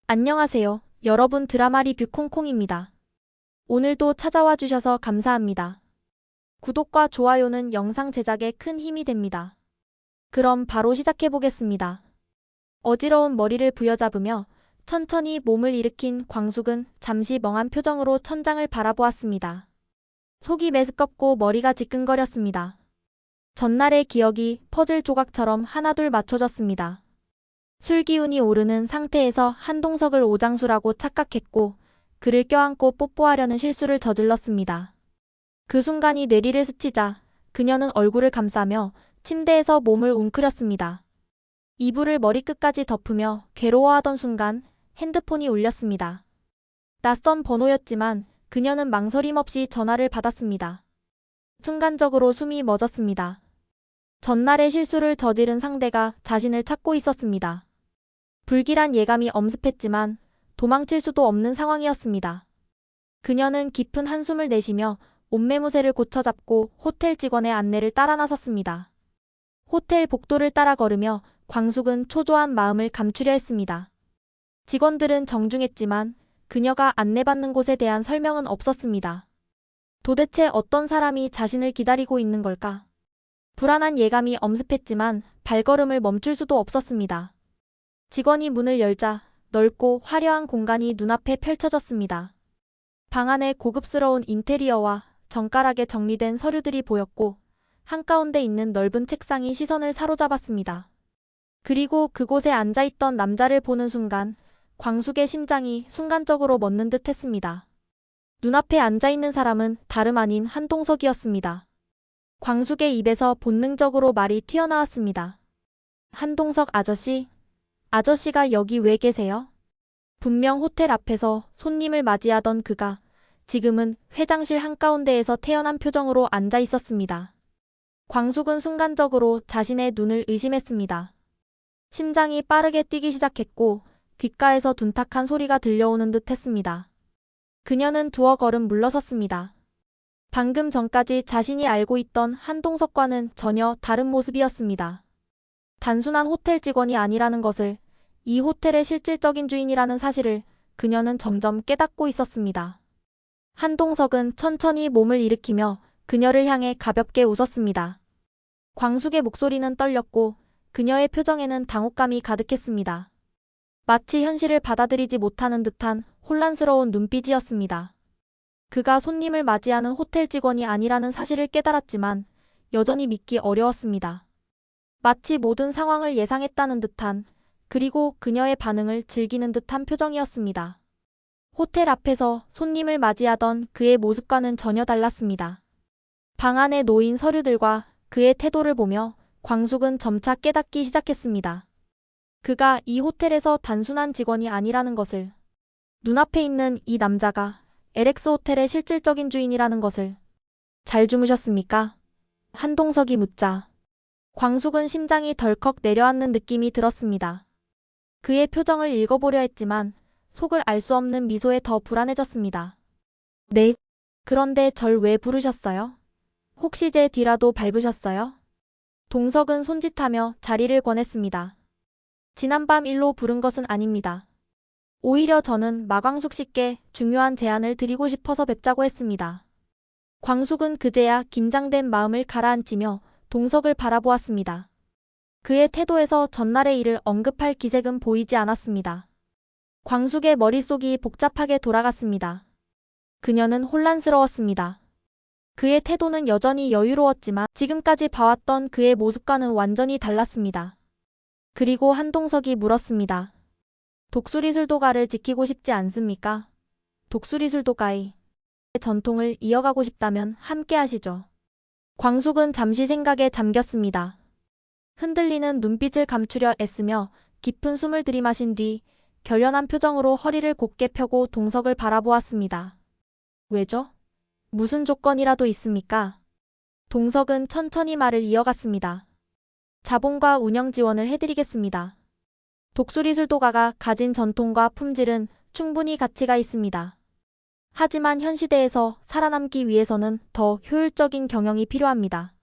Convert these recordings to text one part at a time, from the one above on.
안녕하세요. 여러분 드라마 리뷰 콩콩입니다. 오늘도 찾아와 주셔서 감사합니다. 구독과 좋아요는 영상 제작에 큰 힘이 됩니다. 그럼 바로 시작해 보겠습니다. 어지러운 머리를 부여잡으며 천천히 몸을 일으킨 광숙은 잠시 멍한 표정으로 천장을 바라보았습니다. 속이 메스껍고 머리가 지끈거렸습니다. 전날의 기억이 퍼즐 조각처럼 하나둘 맞춰졌습니다. 술 기운이 오르는 상태에서 한동석을 오장수라고 착각했고 그를 껴안고 뽀뽀하려는 실수를 저질렀습니다. 그 순간이 뇌리를 스치자 그녀는 얼굴을 감싸며 침대에서 몸을 웅크렸습니다. 이불을 머리끝까지 덮으며 괴로워하던 순간 핸드폰이 울렸습니다. 낯선 번호였지만 그녀는 망설임 없이 전화를 받았습니다. 순간적으로 숨이 멎었습니다. 전날의 실수를 저지른 상대가 자신을 찾고 있었습니다. 불길한 예감이 엄습했지만 도망칠 수도 없는 상황이었습니다. 그녀는 깊은 한숨을 내쉬며 옷매무새를 고쳐잡고 호텔 직원의 안내를 따라 나섰습니다. 호텔 복도를 따라 걸으며 광숙은 초조한 마음을 감추려 했습니다. 직원들은 정중했지만 그녀가 안내받는 곳에 대한 설명은 없었습니다. 도대체 어떤 사람이 자신을 기다리고 있는 걸까? 불안한 예감이 엄습했지만 발걸음을 멈출 수도 없었습니다. 직원이 문을 열자 넓고 화려한 공간이 눈앞에 펼쳐졌습니다. 방 안에 고급스러운 인테리어와 정갈하게 정리된 서류들이 보였고 한가운데 있는 넓은 책상이 시선을 사로잡았습니다. 그리고 그곳에 앉아있던 남자를 보는 순간 광숙의 심장이 순간적으로 멎는 듯 했습니다. 눈앞에 앉아있는 사람은 다름 아닌 한동석이었습니다. 광숙의 입에서 본능적으로 말이 튀어나왔습니다. 한동석 아저씨? 아저씨가 여기 왜 계세요? 분명 호텔 앞에서 손님을 맞이하던 그가 지금은 회장실 한가운데에서 태연한 표정으로 앉아 있었습니다. 광숙은 순간적으로 자신의 눈을 의심했습니다. 심장이 빠르게 뛰기 시작했고 귓가에서 둔탁한 소리가 들려오는 듯 했습니다. 그녀는 두어 걸음 물러섰습니다. 방금 전까지 자신이 알고 있던 한동석과는 전혀 다른 모습이었습니다. 단순한 호텔 직원이 아니라는 것을, 이 호텔의 실질적인 주인이라는 사실을 그녀는 점점 깨닫고 있었습니다. 한동석은 천천히 몸을 일으키며 그녀를 향해 가볍게 웃었습니다. 광숙의 목소리는 떨렸고 그녀의 표정에는 당혹감이 가득했습니다. 마치 현실을 받아들이지 못하는 듯한 혼란스러운 눈빛이었습니다. 그가 손님을 맞이하는 호텔 직원이 아니라는 사실을 깨달았지만 여전히 믿기 어려웠습니다. 마치 모든 상황을 예상했다는 듯한, 그리고 그녀의 반응을 즐기는 듯한 표정이었습니다. 호텔 앞에서 손님을 맞이하던 그의 모습과는 전혀 달랐습니다. 방 안에 놓인 서류들과 그의 태도를 보며 광숙은 점차 깨닫기 시작했습니다. 그가 이 호텔에서 단순한 직원이 아니라는 것을, 눈앞에 있는 이 남자가 LX 호텔의 실질적인 주인이라는 것을. 잘 주무셨습니까? 한동석이 묻자 광숙은 심장이 덜컥 내려앉는 느낌이 들었습니다. 그의 표정을 읽어보려 했지만 속을 알 수 없는 미소에 더 불안해졌습니다. 네. 그런데 절 왜 부르셨어요? 혹시 제 뒤라도 밟으셨어요? 동석은 손짓하며 자리를 권했습니다. 지난밤 일로 부른 것은 아닙니다. 오히려 저는 마광숙 씨께 중요한 제안을 드리고 싶어서 뵙자고 했습니다. 광숙은 그제야 긴장된 마음을 가라앉히며 동석을 바라보았습니다. 그의 태도에서 전날의 일을 언급할 기색은 보이지 않았습니다. 광숙의 머릿속이 복잡하게 돌아갔습니다. 그녀는 혼란스러웠습니다. 그의 태도는 여전히 여유로웠지만 지금까지 봐왔던 그의 모습과는 완전히 달랐습니다. 그리고 한동석이 물었습니다. 독수리술도가를 지키고 싶지 않습니까? 독수리술도가의 전통을 이어가고 싶다면 함께 하시죠. 광숙은 잠시 생각에 잠겼습니다. 흔들리는 눈빛을 감추려 애쓰며 깊은 숨을 들이마신 뒤 결연한 표정으로 허리를 곧게 펴고 동석을 바라보았습니다. 왜죠? 무슨 조건이라도 있습니까? 동석은 천천히 말을 이어갔습니다. 자본과 운영 지원을 해드리겠습니다. 독수리술도가가 가진 전통과 품질은 충분히 가치가 있습니다. 하지만 현 시대에서 살아남기 위해서는 더 효율적인 경영이 필요합니다.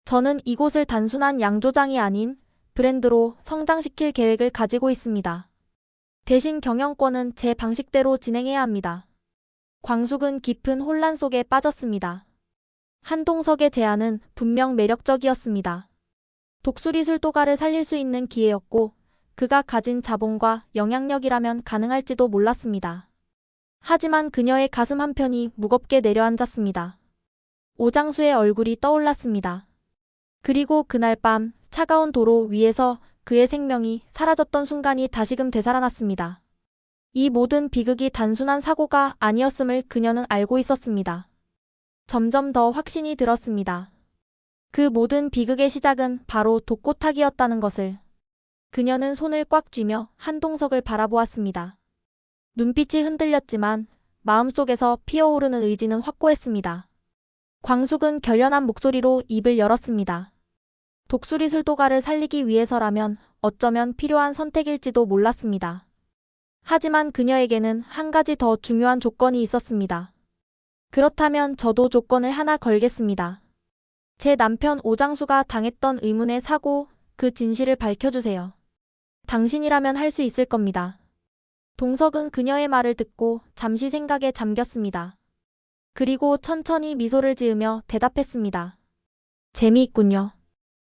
저는 이곳을 단순한 양조장이 아닌 브랜드로 성장시킬 계획을 가지고 있습니다. 대신 경영권은 제 방식대로 진행해야 합니다. 광숙은 깊은 혼란 속에 빠졌습니다. 한동석의 제안은 분명 매력적이었습니다. 독수리 술도가를 살릴 수 있는 기회였고 그가 가진 자본과 영향력이라면 가능할지도 몰랐습니다. 하지만 그녀의 가슴 한편이 무겁게 내려앉았습니다. 오장수의 얼굴이 떠올랐습니다. 그리고 그날 밤 차가운 도로 위에서 그의 생명이 사라졌던 순간이 다시금 되살아났습니다. 이 모든 비극이 단순한 사고가 아니었음을 그녀는 알고 있었습니다. 점점 더 확신이 들었습니다. 그 모든 비극의 시작은 바로 독고타기였다는 것을. 그녀는 손을 꽉 쥐며 한동석을 바라보았습니다. 눈빛이 흔들렸지만 마음속에서 피어오르는 의지는 확고했습니다. 광숙은 결연한 목소리로 입을 열었습니다. 독수리 술도가를 살리기 위해서라면 어쩌면 필요한 선택일지도 몰랐습니다. 하지만 그녀에게는 한 가지 더 중요한 조건이 있었습니다. 그렇다면 저도 조건을 하나 걸겠습니다. 제 남편 오장수가 당했던 의문의 사고, 그 진실을 밝혀주세요. 당신이라면 할 수 있을 겁니다. 동석은 그녀의 말을 듣고 잠시 생각에 잠겼습니다. 그리고 천천히 미소를 지으며 대답했습니다. 재미있군요.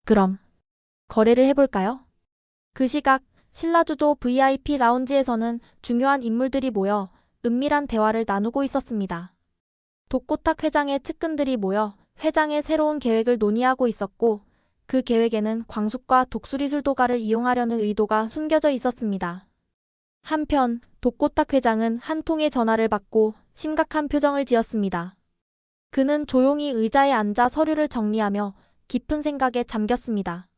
그럼 거래를 해볼까요? 그 시각 신라주조 VIP 라운지에서는 중요한 인물들이 모여 은밀한 대화를 나누고 있었습니다. 독고탁 회장의 측근들이 모여 회장의 새로운 계획을 논의하고 있었고 그 계획에는 광숙과 독수리 술도가를 이용하려는 의도가 숨겨져 있었습니다. 한편 독고탁 회장은 한 통의 전화를 받고 심각한 표정을 지었습니다. 그는 조용히 의자에 앉아 서류를 정리하며 깊은 생각에 잠겼습니다.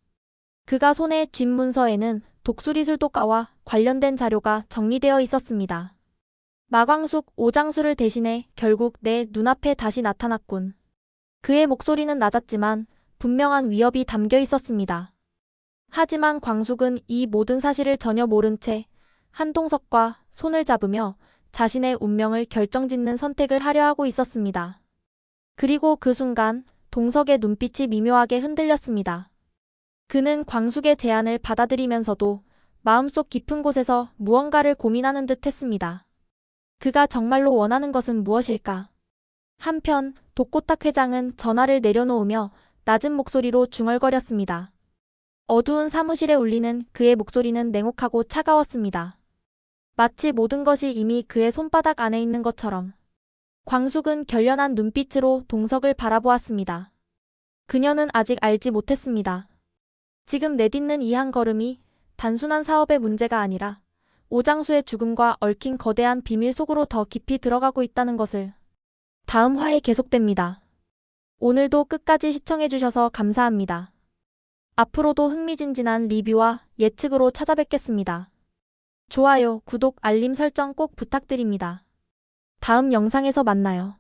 그가 손에 쥔 문서에는 독수리 술도가와 관련된 자료가 정리되어 있었습니다. 마광숙, 오장수를 대신해 결국 내 눈앞에 다시 나타났군. 그의 목소리는 낮았지만 분명한 위협이 담겨 있었습니다. 하지만 광숙은 이 모든 사실을 전혀 모른 채 한동석과 손을 잡으며 자신의 운명을 결정짓는 선택을 하려 하고 있었습니다. 그리고 그 순간 동석의 눈빛이 미묘하게 흔들렸습니다. 그는 광숙의 제안을 받아들이면서도 마음속 깊은 곳에서 무언가를 고민하는 듯 했습니다. 그가 정말로 원하는 것은 무엇일까? 한편 독고탁 회장은 전화를 내려놓으며 낮은 목소리로 중얼거렸습니다. 어두운 사무실에 울리는 그의 목소리는 냉혹하고 차가웠습니다. 마치 모든 것이 이미 그의 손바닥 안에 있는 것처럼. 광숙은 결연한 눈빛으로 동석을 바라보았습니다. 그녀는 아직 알지 못했습니다. 지금 내딛는 이 한 걸음이 단순한 사업의 문제가 아니라 오장수의 죽음과 얽힌 거대한 비밀 속으로 더 깊이 들어가고 있다는 것을. 다음 화에 계속됩니다. 오늘도 끝까지 시청해주셔서 감사합니다. 앞으로도 흥미진진한 리뷰와 예측으로 찾아뵙겠습니다. 좋아요, 구독, 알림 설정 꼭 부탁드립니다. 다음 영상에서 만나요.